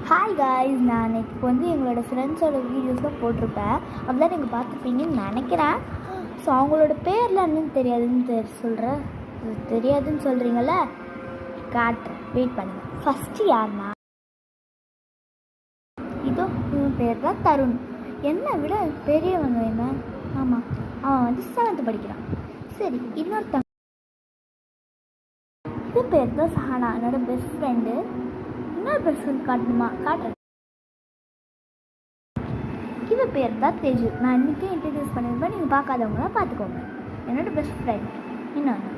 Hi guys, நான் அன்றைக்கி எங்களோட ஃப்ரெண்ட்ஸோட வீடியோஸ்லாம் போட்டிருப்பேன். அப்படிதான் நீங்கள் பார்த்துப்பீங்கன்னு நினைக்கிறேன். ஸோ அவங்களோட பேர்லாம் என்னன்னு தெரியாதுன்னு சொல்கிறீங்கள, காட்டுறேன், வெயிட் பண்ணுங்கள். ஃபஸ்ட்டு யாருன்னா, இதோ இவன் பேர் தான் தருண். என்னை விட பெரியவங்க என்ன, ஆமாம், அவன் 7th படிக்கிறான். சரி, இன்னொருத்தவங்க இது பேர் தான் சஹானா, என்னோட பெஸ்ட் ஃப்ரெண்டு. இன்னொரு பெஸ்ட் ஃப்ரெண்ட் காட்டுறேன். இவன் பேர் தான் தேஜு. நான் இன்றைக்கே இன்ட்ரடியூஸ் பண்ணியிருப்பேன், நீங்கள் பார்க்காதவங்களாம் பார்த்துக்கோங்க. என்னோட பெஸ்ட் ஃப்ரெண்ட். இன்னொன்று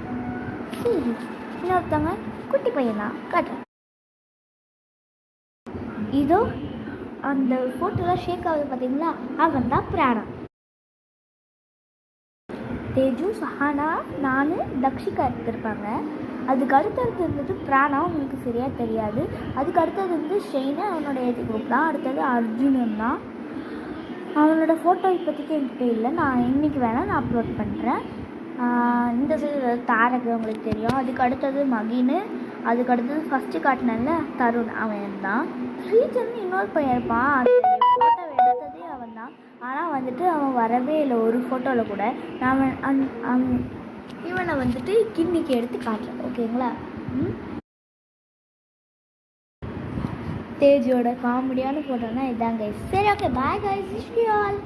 சரி, இன்னொருத்தவங்க குட்டி பையன் தான், காட்டுறேன். இதோ அந்த ஃபோட்டோலாம் ஷேக் ஆகுது பார்த்தீங்களா, அவன் தான் பிராணா. தேஜு, சஹானா, நான், தக்ஷிகா எடுத்திருப்பாங்க. அதுக்கு அடுத்தது இருந்தது பிராணா, உங்களுக்கு சரியாக தெரியாது. அதுக்கு அடுத்தது ஷெய்னா, அவனோட ஏஜ் குரூப் தான். அடுத்தது அர்ஜுனன் தான். அவனோட ஃபோட்டோ இப்போதைக்கு என்கிட்ட இல்லை, நான் இன்றைக்கி வேணால் நான் அப்லோட் பண்ணுறேன். இந்த சைடு தாரக் உங்களுக்கு தெரியும். அதுக்கு அடுத்தது மகின்னு. அதுக்கு அடுத்தது ஃபஸ்ட்டு காட்டினேன்ல தருண், அவன் தான். ஸ்ரீஜன் இன்னொரு பையன் இருப்பான், அந்த ஃபோட்டோ எடுத்ததே அவன் தான். ஆனால் அவன் வரவே இல்லை ஒரு ஃபோட்டோவில் கூட. நான் இவனை கிண்ணிக்கு எடுத்து காட்டுறேன், ஓகேங்களா? தேஜோட காமெடியான ஃபோட்டோனா இதாங்க. சரி, okay, bye guys, wish you all.